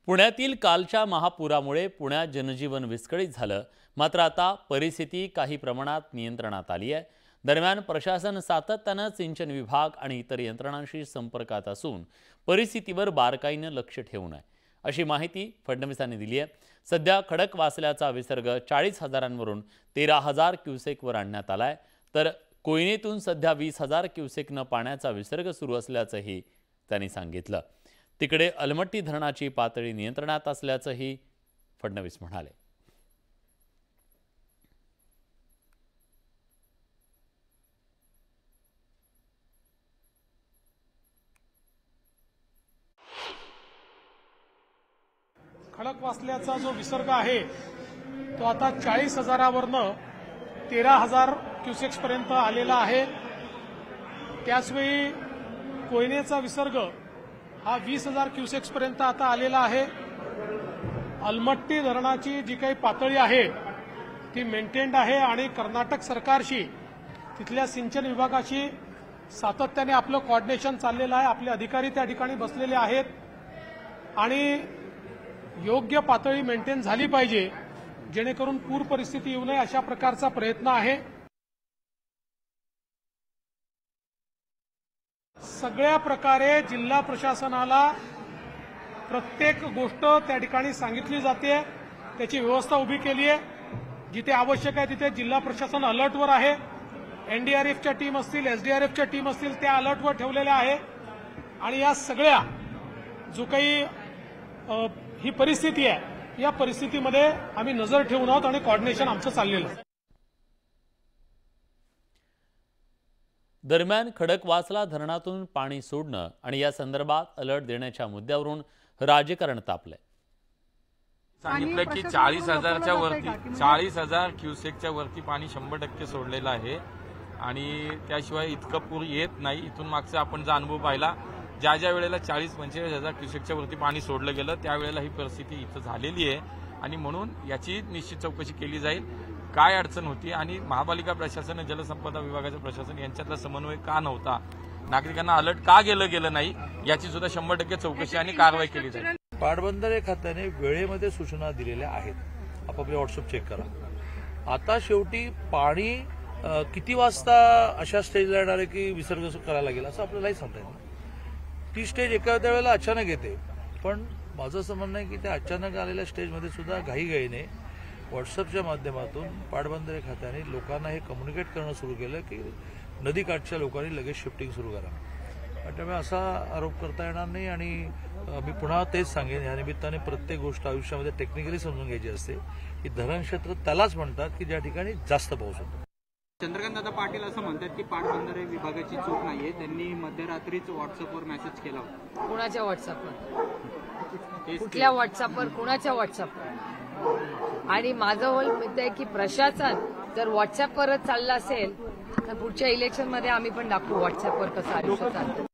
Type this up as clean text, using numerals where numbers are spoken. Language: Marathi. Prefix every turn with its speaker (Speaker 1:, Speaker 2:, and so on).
Speaker 1: पुण्यातील कालच्या महापुरामुळे पुण्यात जनजीवन विस्कळीत झालं। मात्र आता परिस्थिती काही प्रमाणात नियंत्रणात आली आहे। दरम्यान प्रशासन सातत्याने सिंचन विभाग आणि इतर यंत्रणांशी संपर्कात असून परिस्थितीवर बारकाईने लक्ष ठेवून आहे, अशी माहिती फडणवीसांनी दिली आहे। सध्या खडकवासल्याचा विसर्ग 40,000वरून 13,000 क्युसेकवर आणण्यात आलाय, तर कोयनेतून सध्या 20,000 क्युसेकनं पाण्याचा विसर्ग सुरू असल्याचंही त्यांनी सांगितलं। तिकडे अलमट्टी धरणाची पातळी नियंत्रणात असल्याचंही फडणवीस म्हणाले।
Speaker 2: खडकवासल्याचा जो विसर्ग आहे तो आता 40,000वरनं 13,000 क्युसेक्स पर्यंत आलेला आहे। त्याचवेळी कोयनेचा विसर्ग हा 20,000 क्युसेक्स पर्यंत आता आलेला आहे। अलमट्टी धरणाची जी काही पातळी आहे ती मेंटेन्ड आहे आणि कर्नाटक सरकारशी तिथल्या सिंचन विभागाशी सातत्याने आपलं कोऑर्डिनेशन चाललेलं आहे। आपले अधिकारी त्या ठिकाणी बसलेले आहेत आणि योग्य पातळी मेंटेन झाली पाहिजे जेणेकरून पूर परिस्थिती येऊ नये अशा प्रकारचा प्रयत्न आहे। सगळ्या प्रकारे जिल्हा प्रशासनाला प्रत्येक गोष्ट त्या ठिकाणी सांगितली जाते, त्याची व्यवस्था उभी केली आहे। जिथे आवश्यक आहे तिथे जिल्हा प्रशासन अलर्टवर आहे। एनडीआरएफच्या टीम असतील, एसडीआरएफच्या टीम असतील, त्या अलर्टवर ठेवलेल्या आहे आणि या सगळ्या जो काही ही परिस्थिती आहे या परिस्थितीमध्ये आम्ही नजर ठेवून आहोत आणि कोऑर्डिनेशन आमचं चाललेलं आहे।
Speaker 1: दरम्यान खडकवासला धरणातून पाणी सोडणं आणि या संदर्भात अलर्ट देण्याच्या मुद्द्यावरून राजकारण तापलंय।
Speaker 3: सांगितलं की 40,000च्या वरती 40,000 क्युसेकच्या वरती पाणी 100% सोडलेलं आहे आणि त्याशिवाय इतकं पूर येत नाही। इथून मागचा आपण जो अनुभव पाहिला, ज्या ज्या वेळेला 40-45,000 क्युसेकच्या वरती पाणी सोडलं गेलं त्यावेळेला ही परिस्थिती इथं झालेली आहे आणि म्हणून याची निश्चित चौकशी केली जाईल। काय अडचण होती आणि महापालिका प्रशासन, जलसंपदा विभागाचं प्रशासन यांच्यातला समन्वय का नव्हता, नागरिकांना अलर्ट का गेलं नाही, याची सुद्धा 100% चौकशी आणि कारवाई केली जाईल।
Speaker 4: पाटबंधारे खात्याने वेळेमध्ये सूचना दिलेल्या आहेत, आपापले व्हॉट्सअप चेक करा। आता शेवटी पाणी किती वाजता अशा स्टेजला येणार आहे की विसर्ग करायला लागेल असं आपल्यालाही सांगता येईल। ती स्टेज एका वेळेला अचानक येते, पण माझं असं म्हणणं आहे की त्या अचानक आलेल्या स्टेजमध्ये सुद्धा घाईघाईने व्हॉट्सअपच्या माध्यमातून पाटबंधारे खात्याने लोकांना हे कम्युनिकेट करणं सुरू केलं की नदीकाठच्या लोकांनी लगेच शिफ्टिंग सुरू करा। त्यामुळे असा आरोप करता येणार नाही आणि मी पुन्हा तेच सांगेन, या निमित्ताने प्रत्येक गोष्ट आयुष्यामध्ये टेक्निकली समजून घ्यायची असते की धरण क्षेत्र त्यालाच म्हणतात की ज्या ठिकाणी जास्त पाऊस होतो।
Speaker 5: चंद्रकांत दादा पाटील असं म्हणतात की पाटबंधारे विभागाची चूक नाहीये, त्यांनी मध्यरात्रीच व्हॉट्सअपवर मेसेज केला होता।
Speaker 6: कुणाच्या व्हॉट्सअपवर, कुठल्या व्हॉट्सअपवर, कुणाच्या व्हॉट्सअपवर? आणि माझं मत आहे की प्रशासन जर व्हॉट्सअपवरच चाललं असेल तर पुढच्या इलेक्शनमध्ये आम्ही पण दाखवू व्हॉट्सअपवर कसं आयुष्य चालतं।